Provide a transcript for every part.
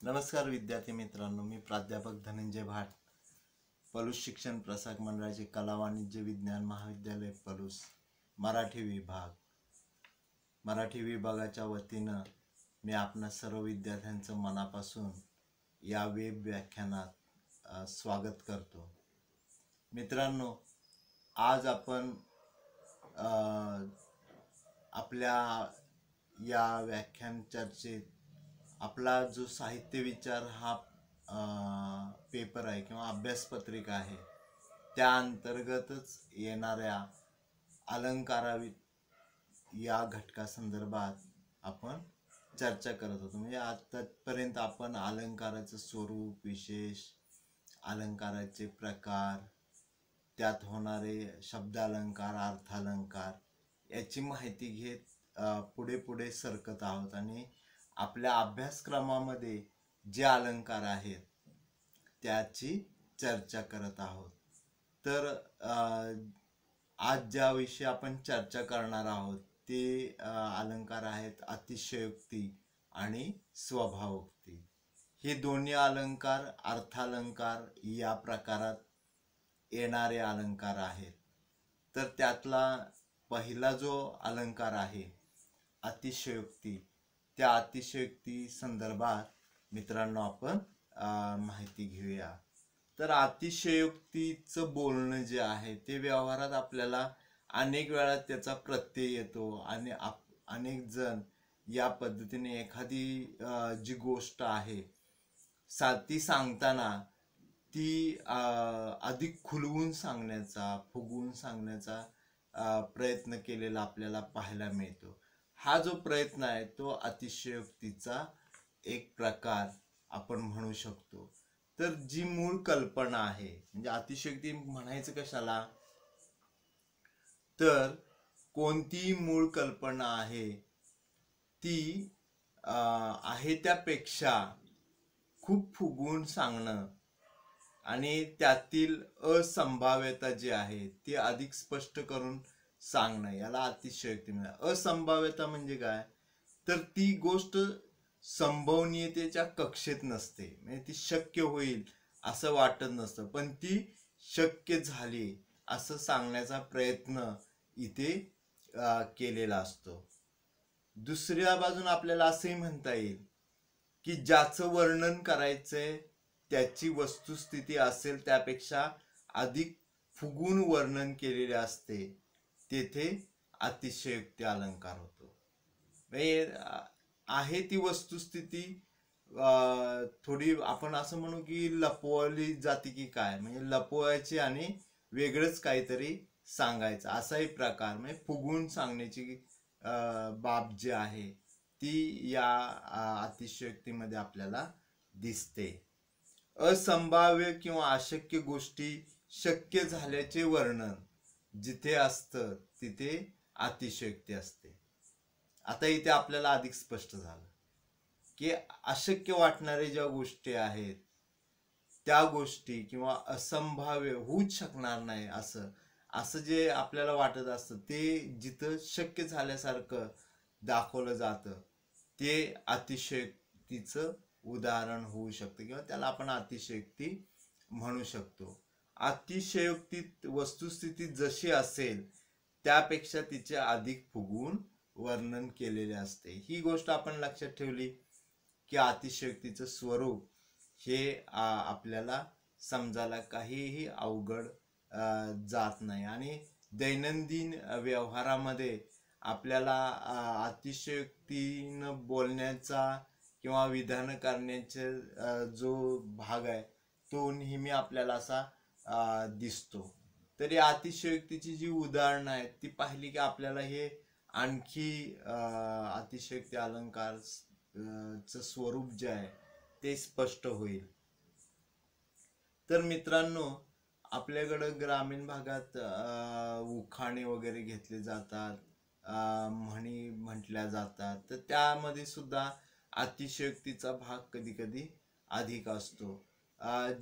नमस्कार विद्यार्थी मित्रांनो, मी प्राध्यापक धनंजय भाट, पलूस शिक्षण प्रसारक मंडळाचे कला वाणिज्य विज्ञान महाविद्यालय पलूस मराठी विभागाच्या वतीनं मी आपणा सर्व विद्यार्थ्यांचं मनापासून या वेब व्याख्यानात स्वागत करतो। मित्रांनो, आज आपण आपल्या या व्याख्यान चर्चेत आपला जो साहित्य विचार हा पेपर आहे किंवा अभ्यासपत्रिका आहे, त्या अंतर्गतच येणाऱ्या अलंकारावी या घटकासंदर्भात आपण चर्चा करत होतो। म्हणजे आतापर्यंत आपण अलंकाराचं स्वरूप, विशेष अलंकाराचे प्रकार, त्यात होणारे शब्दालंकार, अर्थालंकार याची माहिती घेत पुढे सरकत आहोत आणि आपल्या अभ्यासक्रमामध्ये जे अलंकार आहेत त्याची चर्चा करत आहोत। तर आज ज्या विषयी आपण चर्चा करणार आहोत ते अलंकार आहेत अतिशयोक्ती आणि स्वभावोक्ती। हे दोन्ही अलंकार अर्थालंकार या प्रकारात येणारे अलंकार आहेत। तर त्यातला पहिला जो अलंकार आहे अतिशयोक्ती, त्या अतिशयोक्ती संदर्भात मित्रांनो आपण माहिती घेऊया। तर अतिशयोक्तीचं बोलणं जे आहे ते व्यवहारात आपल्याला अनेक वेळा त्याचा प्रत्यय येतो आणि अनेक जण या पद्धतीने एखादी जी गोष्ट आहे ती सांगताना ती अधिक खुलवून सांगण्याचा, फुगवून सांगण्याचा प्रयत्न केलेला आपल्याला पाहायला मिळतो। हा जो प्रयत्न आहे तो अतिशयोक्तीचा एक प्रकार आपण म्हणू शकतो। तर जी मूळ कल्पना आहे, म्हणजे अतिशयोक्ती म्हणायचं कशाला, तर कोणती मूळ कल्पना आहे ती आहे त्यापेक्षा खूप फुगवून सांगणं आणि त्यातील असंभाव्यता जी आहे ती अधिक स्पष्ट करून सांगणं, याला अतिशयोक्ती म्हणतात। असंभाव्यता म्हणजे काय, तर ती गोष्ट संभवनीयतेच्या कक्षेत नसते, म्हणजे ती शक्य होईल असं वाटत नसतं, पण ती शक्य झाली असं सांगण्याचा प्रयत्न इथे केलेला असतो। दुसऱ्या बाजून आपल्याला असंही म्हणता येईल की ज्याचं वर्णन करायचंय त्याची वस्तुस्थिती असेल त्यापेक्षा अधिक फुगून वर्णन केलेले असते, तेथे अतिशयोक्ती अलंकार होतो। आहे ती वस्तुस्थिती थोडी आपण असं म्हणू की लपवली जाते की काय, म्हणजे लपवायची आणि वेगळंच काहीतरी सांगायचं असाही प्रकार, म्हणजे फुगवून सांगण्याची बाब जी आहे ती या अतिशयोक्तीमध्ये आपल्याला दिसते। असंभाव्य किंवा अशक्य गोष्टी शक्य झाल्याचे वर्णन जिथे असतं तिथे अतिशयोक्ती असते। आता इथे आपल्याला अधिक स्पष्ट झालं की अशक्य वाटणारे ज्या गोष्टी आहेत त्या गोष्टी किंवा असंभाव्य होऊच शकणार नाही असं जे आपल्याला वाटत असतं ते जिथं शक्य झाल्यासारखं दाखवलं जातं ते अतिशयोक्तीचं उदाहरण होऊ शकतं किंवा त्याला आपण अतिशयोक्ती म्हणू शकतो। अतिशयोक्तीत वस्तुस्थिती जशी असेल त्यापेक्षा तिचे अधिक फुगवून वर्णन केलेले असते। ही गोष्ट आपण लक्षात ठेवली की अतिशयोक्तीचं स्वरूप हे आपल्याला समजायला काहीही अवघड जात नाही आणि दैनंदिन व्यवहारामध्ये आपल्याला अतिशयोक्तीनं बोलण्याचा किंवा विधान करण्याचा जो भाग आहे तो नेहमी आपल्याला असा दिसतो। तर या अतिशयोक्तीची जी उदाहरणं आहेत ती पाहिली की आपल्याला हे आणखी अतिशयोक्ती अलंकारचं स्वरूप जे आहे ते स्पष्ट होईल। तर मित्रांनो, आपल्याकडं ग्रामीण भागात उखाणे वगैरे घेतले जातात, म्हणी म्हटल्या जातात, तर त्यामध्ये सुद्धा अतिशयोक्तीचा भाग कधी कधी अधिक असतो।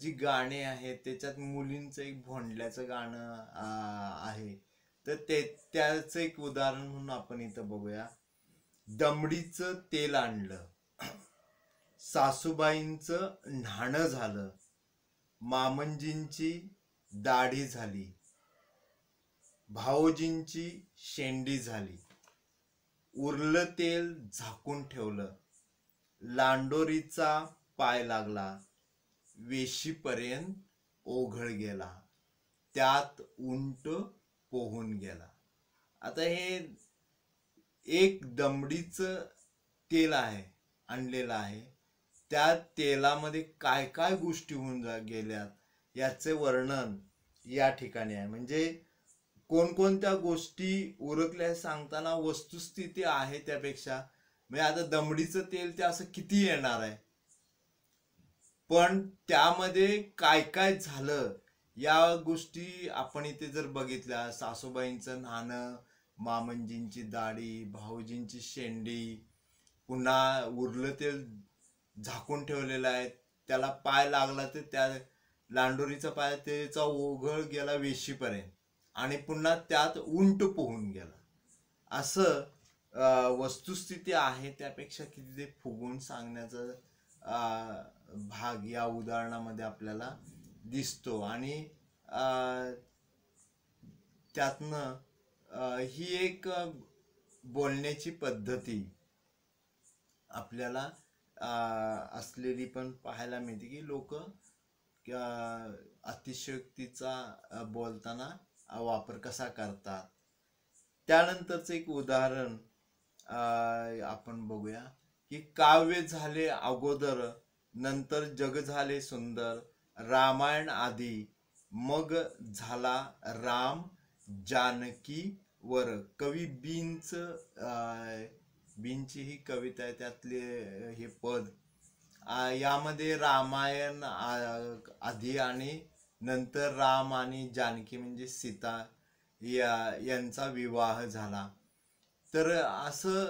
जी गाणी आहेत त्याच्यात मुलींचं एक भोंडल्याचं गाणं आहे, तर त्याचं एक उदाहरण म्हणून आपण इथं बघूया। दमडीचं तेल आणलं, सासूबाईंचं न्हाणं झालं, मामंजींची दाढी झाली, भाऊजींची शेंडी झाली, उरलं तेल झाकून ठेवलं, लांडोरीचा पाय लागला, वेशीपर्यंत ओघळ गेला, त्यात उंट पोहून गेला. आता हे एक दमडीचं तेल आहे, आणलेलं आहे. त्या तेलामध्ये काय काय गोष्टी होऊन गेल्यात याचे वर्णन या ठिकाणी आहे. म्हणजे कोणकोणत्या गोष्टी उरकल्या सांगताना वस्तुस्थिती आहे त्यापेक्षा, म्हणजे आता दमडीचं तेल ते असं किती येणार आहे, पण त्यामध्ये काय काय झालं या गोष्टी आपण इथे जर बघितल्या. सासूबाईंचं न्हाणं, मामंजींची दाढी, भाऊजींची शेंडी, पुन्हा उरलं तेल झाकून ठेवलेलं आहे, त्याला पाय लागला तर त्या लांडोरीचा पाय त्याचा ओघळ गेला वेशीपर्यंत, आणि पुन्हा त्यात उंट पोहून गेला. असं वस्तुस्थिती आहे. त्यापेक्षा किती ते फुगून सांगण्याचा भाग या उदाहरणामध्ये आपल्याला दिसतो. आणि त्यातनं ही एक बोलण्याची पद्धती आपल्याला असलेली पण पाहायला मिळते की लोक अतिशयोक्तीचा बोलताना वापर कसा करतात. त्यानंतरचं एक उदाहरण आपण बघूया की काव्य झाले अगोदर, नंतर जग झाले सुंदर, रामायण आधी मग झाला राम जानकी वर. कवी बींची ही कविता आहे, त्यातले हे पद. यामध्ये रामायण आधी आणि नंतर राम आणि जानकी म्हणजे सीता यांचा विवाह झाला. तर असं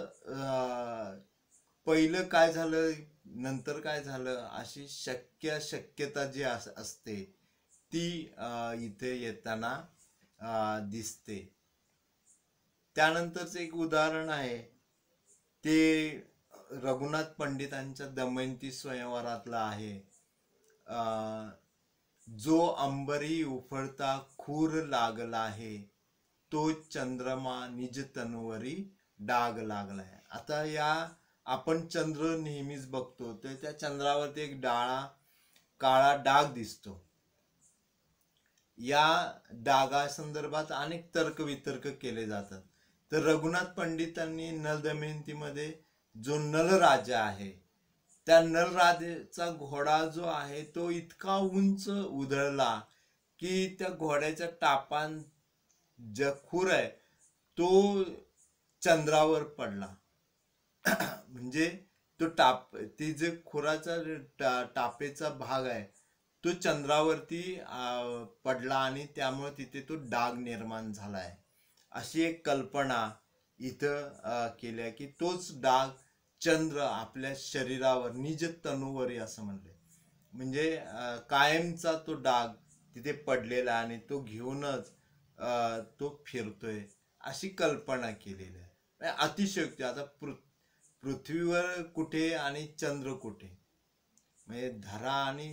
पहिलं काय झालं नंतर काय झालं अशी शक्यता जी असते ती इथे येताना दिसते. त्यानंतरच एक उदाहरण आहे ते रघुनाथ पंडितांच्या दमयंती स्वयंवरातलं आहे. जो अंबरी उफळता खूर लागला आहे, तो चंद्रमा निज तनुवरी डाग लागलाय. आता या आपण चंद्र नेहमीच बघतो, तर त्या चंद्रावरती एक काळा डाग दिसतो. या डागा संदर्भात अनेक तर्कवितर्क केले जातात. तर रघुनाथ पंडितांनी नल दमयंतीमध्ये जो नलराजा आहे, त्या नलराजाचा घोडा जो आहे तो इतका उंच उधळला की त्या घोड्याच्या टापान जो खूर आहे तो चंद्रावर पडला. म्हणजे तो ती जे खुराचा टापेचा भाग आहे तो चंद्रावरती पडला आणि त्यामुळे तिथे तो डाग निर्माण झालाय. अशी एक कल्पना इथं केली की तोच डाग चंद्र आपल्या शरीरावर निज तनुवरी असं म्हणले, म्हणजे कायमचा तो डाग तिथे पडलेला आणि तो घेऊनच तो फिरतोय अशी कल्पना केलेली आहे. अतिशयोक्ती. आता पृथ्वीवर कुठे आणि चंद्र कुठे, म्हणजे धरा आणि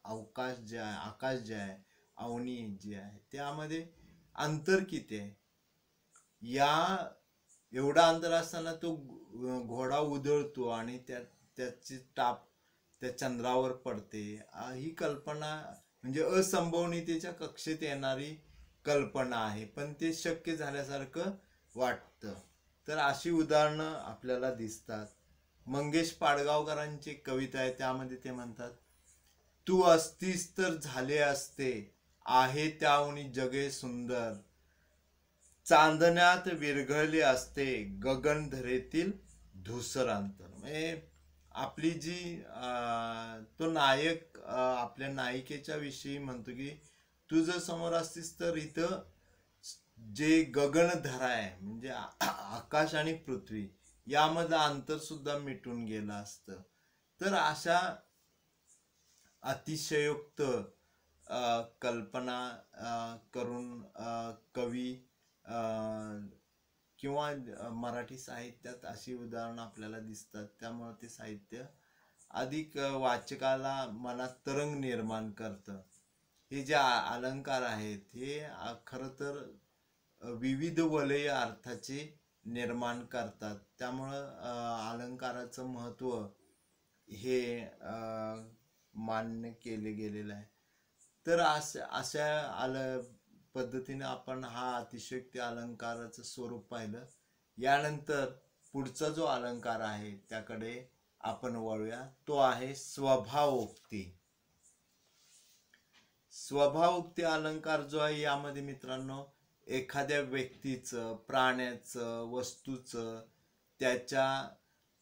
अवकाश जे आहे, आकाश जे आहे, अवनी जे आहे, त्यामध्ये अंतर किती आहे. या एवढा अंतर असताना तो घोडा उधळतो आणि त्याची टाप त्या चंद्रावर पडते. ही कल्पना म्हणजे असंभवनीतेच्या कक्षेत येणारी कल्पना आहे, पण ते शक्य झाल्यासारखं वाटतं. तर अशी उदाहरणं आपल्याला दिसतात. मंगेश पाडगावकरांची कविता आहे, त्यामध्ये ते म्हणतात, तू असतीस तर झाले असते, आहे त्याहून जगे सुंदर, चांदण्यात विरघळले असते गगनधरेतील धुसर अंतर. म्हणजे आपली जी तो नायक आपल्या नायिकेच्या विषयी म्हणतो की तू जर समोर असतीस तर इथं जे गगनधरा आहे म्हणजे आकाश आणि पृथ्वी यामधलं अंतर सुद्धा मिटून गेलं असतं. तर अशा अतिशयोक्त कल्पना करून कवी किंवा मराठी साहित्यात अशी उदाहरणं आपल्याला दिसतात, त्यामुळे ते साहित्य अधिक वाचकाला मनात तरंग निर्माण करतं. हे जे अलंकार आहेत हे खरं तर विविध वलय अर्थाचे निर्माण करतात. त्यामुळं अलंकाराचं महत्त्व हे मान्य केले गेलेलं आहे. तर अशा पद्धतीने आपण हा अतिशयोक्ती अलंकाराचं स्वरूप पाहिलं. यानंतर पुढचा जो अलंकार आहे त्याकडे आपण वळूया. तो आहे स्वभावोक्ती. स्वभावोक्ती अलंकार जो आहे यामध्ये मित्रांनो एखाद्या व्यक्तीचं, प्राण्याचं, वस्तूचं, त्याच्या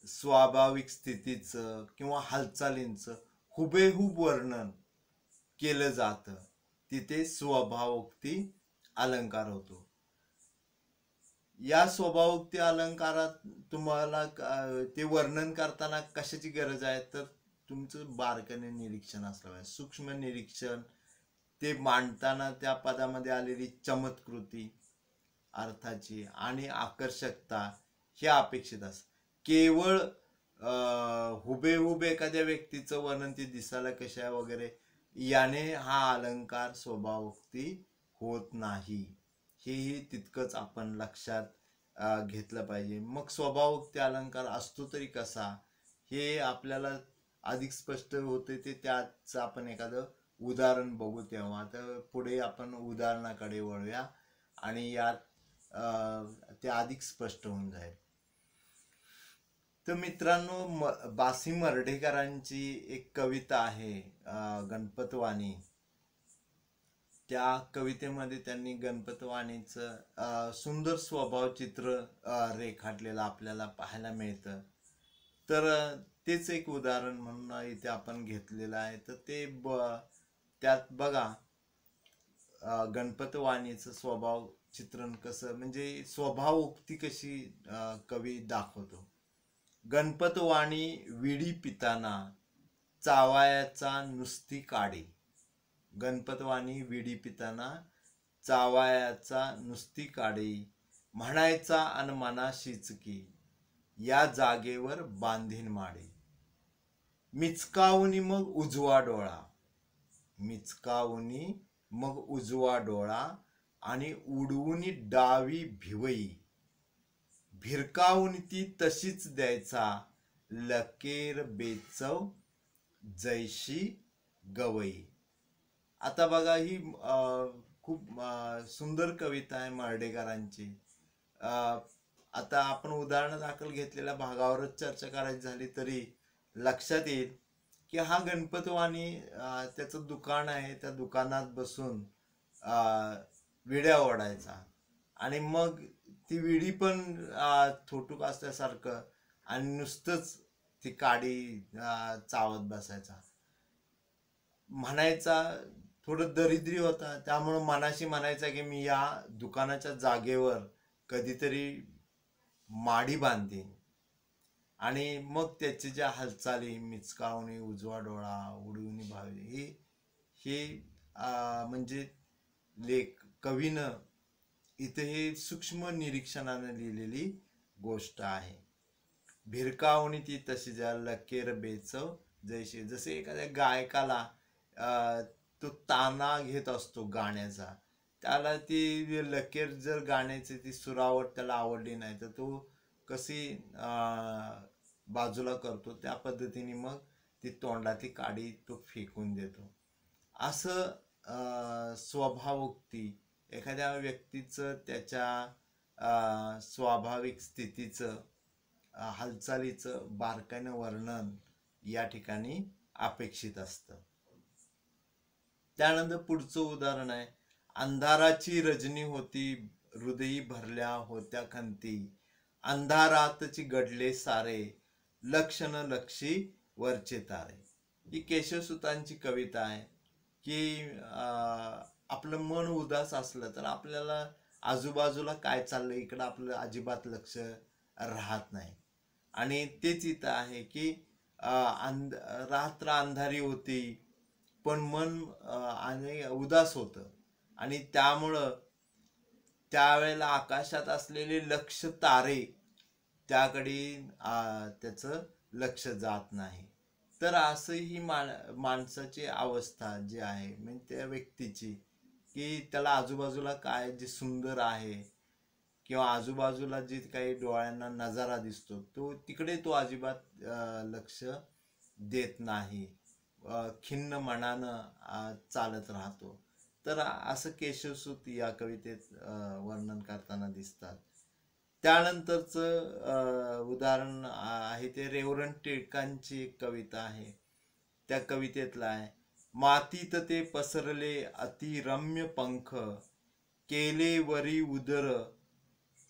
स्वाभाविक स्थितीचं किंवा हालचालींचं हुबेहूब वर्णन केलं जातं. तिथे स्वभावोक्ती अलंकार होतो. या स्वभावोक्ती अलंकारात तुम्हाला ते वर्णन करताना कशाची गरज आहे तर तुमचं बारकाईने निरीक्षण असलं पाहिजे, सूक्ष्म निरीक्षण. ते मांडताना त्या पदामध्ये आलेली चमत्कृती अर्थाची आणि आकर्षकता हे अपेक्षित असतं. केवळ हुबेहूब एखाद्या व्यक्तीचं वर्णन ते दिसायला कशा वगैरे याने हा अलंकार स्वभावोक्ती होत नाही. हेही तितकंच आपण लक्षात घेतलं पाहिजे. मग स्वभावोक्ती अलंकार असतो तरी कसा हे आपल्याला अधिक स्पष्ट होते. ते त्याचं आपण एखादं उदाहरण बघू. तेव्हा तर पुढे आपण उदाहरणाकडे वळूया आणि यात ते अधिक स्पष्ट होऊन जाईल. तर मित्रांनो, बासी मर्ढेकरांची एक कविता आहे गणपतवाणी. त्या कवितेमध्ये त्यांनी गणपतवाणीचं सुंदर स्वभाव चित्र रेखाटलेलं आपल्याला पाहायला मिळतं. तर तेच एक उदाहरण म्हणून इथे आपण घेतलेलं आहे. तर ते त्यात बघा गणपतवाणीचं स्वभाव चित्रण कसं, म्हणजे स्वभावोक्ती कशी कवी दाखवतो. गणपतवाणी विडी पिताना चावायाचा नुसती काडी. गणपतवाणी विडी पिताना चावायाचा नुसती काडी, म्हणायचा अन मनाशीच की या जागेवर बांधीन माडी. मिचकावनी मग उजवा डोळा, मिचकावनी मग उजवा डोळा आणि उडवूनी डावी भिवई. भिरकावून ती तशीच द्यायचा लकेर बेचव जैशी गवई. आता बघा ही खूप सुंदर कविता आहे मर्ढेकरांची. आता आपण उदाहरण दाखल घेतलेल्या भागावरच चर्चा करायची झाली तरी लक्षात येईल की हा गणपतवाणी त्याचं दुकान आहे, त्या दुकानात बसून विड्या ओढायचा आणि मग ती विडी पण थोटूक असल्यासारखं आणि नुसतंच ती काडी चावत बसायचा. म्हणायचा थोडं दरिद्री होता, त्यामुळं मनाशी म्हणायचा की मी या दुकानाच्या जागेवर कधीतरी माडी बांधेन. आणि मग त्याची ज्या हालचाली, मिचकावणी, उजवा डोळा, उडवणी भावी, हे म्हणजे कवीनं इथे हे सूक्ष्म निरीक्षणाने लिहिलेली गोष्ट आहे. भिरकावणी ती तशी ज्या लकेर बेचव जैशी. जसे एखाद्या गायकाला तो ताना घेत असतो गाण्याचा, त्याला ती लकेर जर गाण्याची ती सुरावट त्याला आवडली नाही तर तो कशी बाजूला करतो, त्या पद्धतीने मग ती तोंडातली काडी तो फेकून देतो. असं स्वभावोक्ती एखाद्या व्यक्तीचं त्याच्या स्वाभाविक स्थितीचं, हालचालीचं बारकाईनं वर्णन या ठिकाणी अपेक्षित असतं. त्यानंतर पुढचं उदाहरण आहे. अंधाराची रजनी होती, हृदयी भरल्या होत्या खंती. अंधारातची घडले सारे, लक्ष न लक्षी वरचे तारे. ही केशवसुतांची कविता आहे की आपलं मन उदास असलं तर आपल्याला आजूबाजूला काय चाललंय इकडं आपलं अजिबात लक्ष राहत नाही. आणि तेच इथं आहे की रात्र अंधारी होती पण मन उदास होतं आणि त्यामुळं त्यावेळेला आकाशात असलेले लक्ष तारे त्याकडे त्याचं लक्ष जात नाही. तर असं ही माणसाची अवस्था जी आहे म्हणजे त्या व्यक्तीची, की त्याला आजूबाजूला काय जे सुंदर आहे किंवा आजूबाजूला जे काही डोळ्यांना नजारा दिसतो तो तिकडे तो अजिबात लक्ष देत नाही, खिन्न मनानं चालत राहतो. तर असं केशवसूत या कवितेत वर्णन करताना दिसतात. त्यानंतरचं उदाहरण आहे ते रेवरंट टिळकांची एक कविता आहे. त्या कवितेतला आहे, मातीत ते पसरले अतिरम्य पंख, केले वरी उदर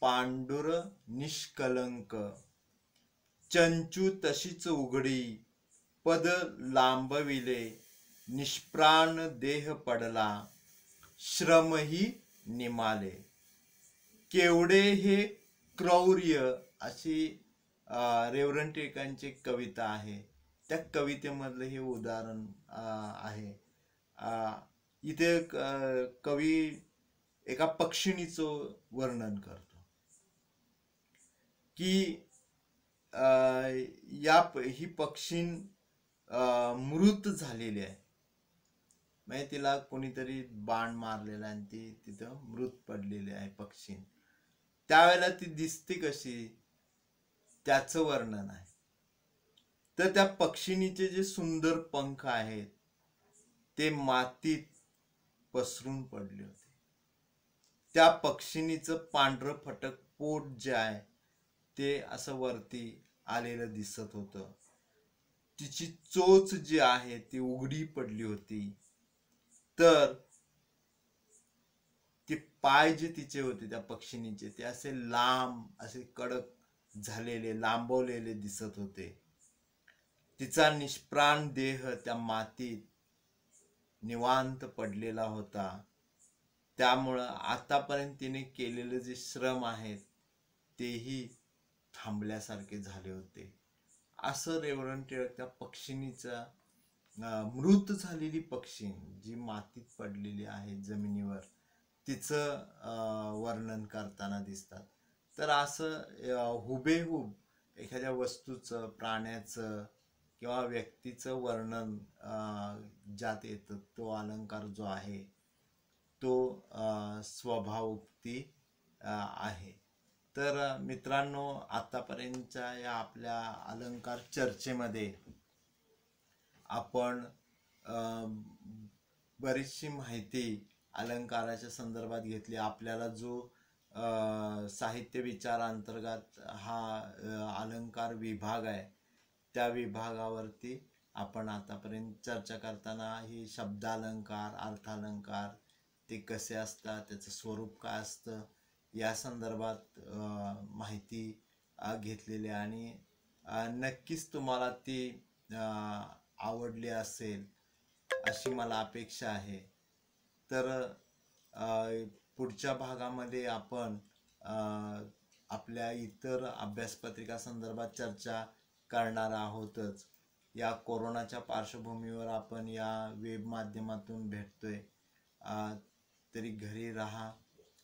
पांडुर निष्कलंक, चंचू तशीच उघडी पद लांबविले, निष्प्राण देह पडला श्रमही निमाले. केवढे हे क्रौर्य अशी रेवरंट टिळकांची कविता आहे. त्या कवितेमधलं हे उदाहरण आहे. इथे कवी एका पक्षिणीचं वर्णन करतो की ही पक्षीण मृत झालेली आहे, म्हणजे तिला कोणीतरी बाण मारलेला आणि ती तिथं मृत पडलेली आहे पक्षी. त्यावेळेला ती दिसते कशी त्याचं वर्णन आहे. तर त्या पक्षिणीचे जे सुंदर पंख आहेत ते मातीत पसरून पडले होते. त्या पक्षिणीचं पांढरं फटक पोट जे आहे ते असं वरती आलेलं दिसत होतं. तिची चोच जी आहे ती उघडी पडली होती. तर ते पाय जे तिचे होते त्या पक्षिणीचे ते असे लांब असे कडक झालेले लांबवलेले दिसत होते. तिचा निष्प्राण देह त्या मातीत निवांत पडलेला होता. त्यामुळं आतापर्यंत तिने केलेले जे श्रम आहेत तेही थांबल्यासारखे झाले होते. असं रेवरंट टिळक त्या पक्षिणीचा, मृत झालेली पक्षी जी मातीत पडलेली आहे जमिनीवर, तिचं वर्णन करताना दिसतात. तर असं हुबेहूब एखाद्या वस्तूचं, प्राण्याचं किंवा व्यक्तीचं वर्णन ज्यात येतं तो अलंकार जो आहे तो स्वभावोक्ती आहे. तर मित्रांनो, आतापर्यंतच्या या आपल्या अलंकार चर्चेमध्ये आपण बरीचशी माहिती अलंकाराच्या संदर्भात घेतली. आपल्याला जो साहित्य विचारांतर्गत हा अलंकार विभाग आहे त्या विभागावरती आपण आतापर्यंत चर्चा करताना ही शब्दालंकार, अर्थालंकार ते कसे असतात, त्याचं स्वरूप काय असतं या संदर्भात माहिती घेतलेली आहे. आणि नक्कीच तुम्हाला ती आवडली असेल अशी मला अपेक्षा आहे. तर पुढच्या भागामध्ये आपण आपल्या इतर अभ्यासपत्रिका संदर्भात चर्चा करणार आहोतच. या कोरोनाच्या पार्श्वभूमीवर आपण या वेब माध्यमातून भेटतोय. तरी घरी राहा,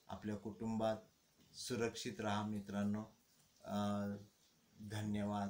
आपल्या कुटुंबात सुरक्षित राहा मित्रांनो. धन्यवाद.